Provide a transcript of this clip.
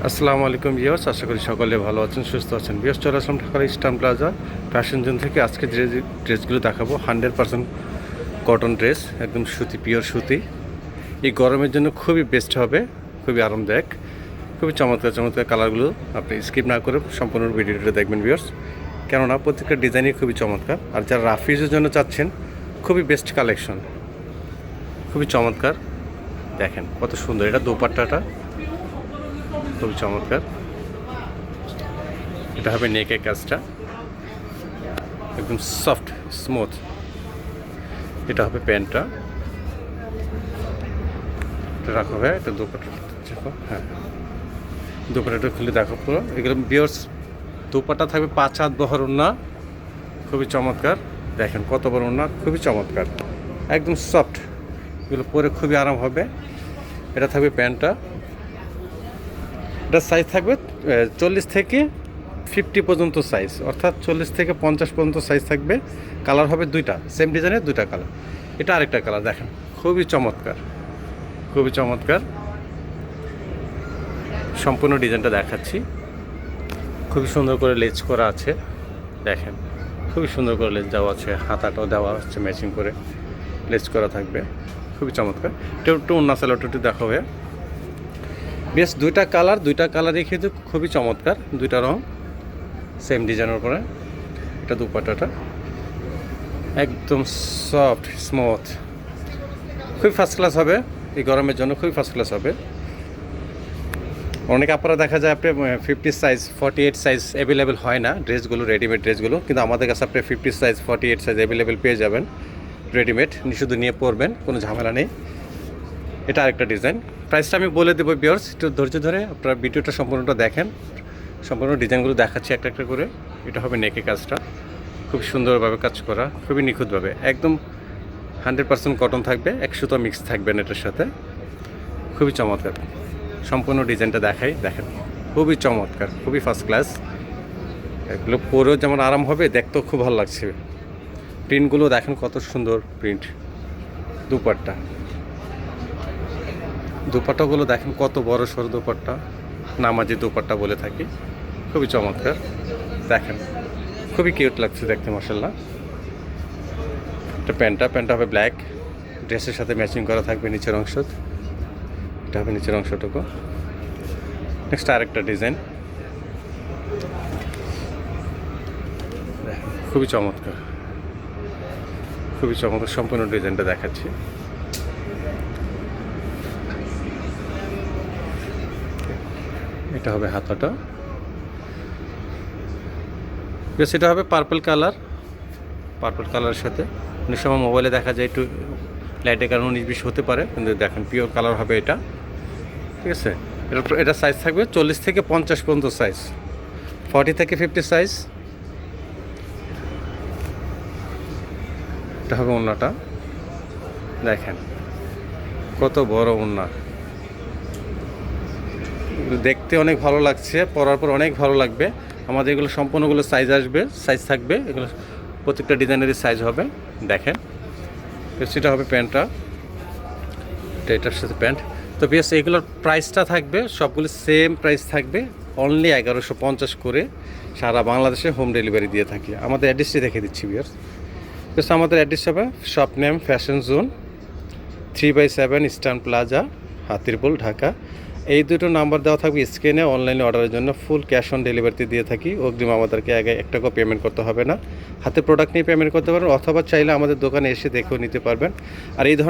আসসালামু আলাইকুম ভিউয়ার্স, আশা করি সকলে ভালো আছেন, সুস্থ আছেন। ভিউয়ার্স, চলে আসলাম ঢাকার ইস্টার্ন প্লাজা ফ্যাশন জোন থেকে। আজকে যে ড্রেসগুলো দেখাবো 100% কটন ড্রেস, একদম সুতি, পিওর সুতি। এই গরমের জন্য খুবই বেস্ট হবে, খুবই আরামদায়ক, খুবই চমৎকার চমৎকার কালারগুলো। আপনি স্কিপ না করে সম্পূর্ণ ভিডিওটা দেখবেন ভিউয়ার্স, কেননা প্রত্যেকটা ডিজাইনই খুবই চমৎকার। আর যারা রাফিজের জন্য চাচ্ছেন, খুবই বেস্ট কালেকশন, খুবই চমৎকার। দেখেন কত সুন্দর, এটা দোপাট্টাটা খুবই চমৎকার। এটা হবে নেকের কাজটা একদম সফট স্মুথ। এটা হবে প্যান্টটা, এটা রাখা হবে। এটা দুপাট্টা দেখো, হ্যাঁ দুপাট্টাটা খুলে দেখো পুরো। এগুলো বিয়ার্স দুপাট্টা থাকবে 5 হাত বহর ওড়না, খুবই চমৎকার। দেখেন কত বড় ওড়না, খুবই চমৎকার, একদম সফট। এগুলো পরে খুবই আরাম হবে। এটা থাকবে প্যান্টটা, এটা সাইজ থাকবে 40 থেকে 50 পর্যন্ত সাইজ, অর্থাৎ 40 থেকে 50 পর্যন্ত সাইজ থাকবে। কালার হবে দুইটা, সেম ডিজাইনের দুইটা কালার। এটা আরেকটা কালার, দেখেন খুবই চমৎকার, খুবই চমৎকার। সম্পূর্ণ ডিজাইনটা দেখাচ্ছি। খুবই সুন্দর করে লেজ করা আছে, দেখেন খুবই সুন্দর করে লেজ দেওয়া আছে, হাতাটাও দেওয়া হচ্ছে ম্যাচিং করে, লেজ করা থাকবে, খুবই চমৎকার। একটু অন্য সালোয়ারটা দেখা হবে। বেশ দুইটা কালারই কিন্তু খুবই চমৎকার, দুইটা রং সেম ডিজাইনের উপরে। এটা দুপাট্টাটা একদম সফট স্মুথ, খুবই ফার্স্ট ক্লাস হবে। এই গরমের জন্য খুবই ফার্স্ট ক্লাস হবে। অনেক আপনারা দেখা যায় আপনি 50 সাইজ 48 সাইজ অ্যাভেলেবেল হয় না ড্রেসগুলো, রেডিমেড ড্রেসগুলো, কিন্তু আমাদের কাছে আপনি 50 সাইজ 48 সাইজ অ্যাভেলেবেল পেয়ে যাবেন রেডিমেড। শুধু নিয়ে পরবেন, কোনো ঝামেলা নেই। এটা আরেকটা ডিজাইন, প্রাইসটা আমি বলে দেবো ভিউয়ার্স, একটু ধৈর্য ধরে আপনারা ভিডিওটা সম্পূর্ণটা দেখেন। সম্পূর্ণ ডিজাইনগুলো দেখাচ্ছি একটা একটা করে। এটা হবে নেকের কাজটা, খুব সুন্দরভাবে কাজ করা, খুবই নিখুঁতভাবে, একদম 100% কটন থাকবে, 100 মিক্স থাকবেন এটার সাথে, খুবই চমৎকার। সম্পূর্ণ ডিজাইনটা দেখাই, দেখেন খুবই চমৎকার, খুবই ফার্স্ট ক্লাস। এগুলো পরেও যেমন আরাম হবে, দেখতেও খুব ভালো লাগছে। প্রিন্টগুলো দেখেন কত সুন্দর প্রিন্ট। দুপাট্টাগুলো দেখেন কত বড় সড়ো দুপাট্টা, নামাজি দুপাট্টা বলে থাকি, খুবই চমৎকার। দেখেন খুবই কিউট লাগছে দেখতে, মাশাআল্লাহ। এটা প্যান্টটা হবে ব্ল্যাক, ড্রেসের সাথে ম্যাচিং করা থাকবে নিচের অংশ। এটা হবে নিচের অংশটুকু। নেক্সট আরেকটা ডিজাইন, খুবই চমৎকার, খুবই চমৎকার। সম্পূর্ণ ডিজাইনটা দেখাচ্ছি। এটা হবে হাতাটা, বেশ এটা হবে পার্পল কালারের সাথে। অনেক সময় মোবাইলে দেখা যায় একটু লাইটের কারণে 19-20 হতে পারে, কিন্তু দেখেন পিওর কালার হবে এটা, ঠিক আছে। এটা সাইজ থাকবে 40 থেকে 50 পর্যন্ত সাইজ, 40 থেকে 50 সাইজ। এটা হবে ওড়নাটা, দেখেন কত বড় ওড়না, দেখতে অনেক ভালো লাগছে, পরার পর অনেক ভালো লাগবে। আমাদের এগুলো সম্পূর্ণগুলো সাইজ থাকবে, এগুলো প্রত্যেকটা ডিজাইনেরই সাইজ হবে। দেখেন সেটা হবে প্যান্টটা, এটার সাথে প্যান্ট। তো বেশ এগুলোর প্রাইসটা থাকবে, সবগুলো সেম প্রাইস থাকবে, অনলি 1150 করে। সারা বাংলাদেশে হোম ডেলিভারি দিয়ে থাকি। আমাদের অ্যাড্রেসটি দেখে দিচ্ছি ভিউয়ার্স। বেশ আমাদের অ্যাড্রেস হবে shop name fashion zone 3/7 eastern plaza, Hatirpool, Dhaka. এই দুটো নাম্বার দেওয়া থাকবে স্ক্রিনে। অনলাইনে অর্ডারের জন্য ফুল ক্যাশ অন ডেলিভারিতে দিয়ে থাকি, অগ্রিম আমাদেরকে আগে 1 টাকাও পেমেন্ট করতে হবে না। হাতে প্রোডাক্ট নিয়ে পেমেন্ট করতে পারেন, অথবা চাইলে আমাদের দোকানে এসে দেখেও নিতে পারবেন। আর এই ধরনের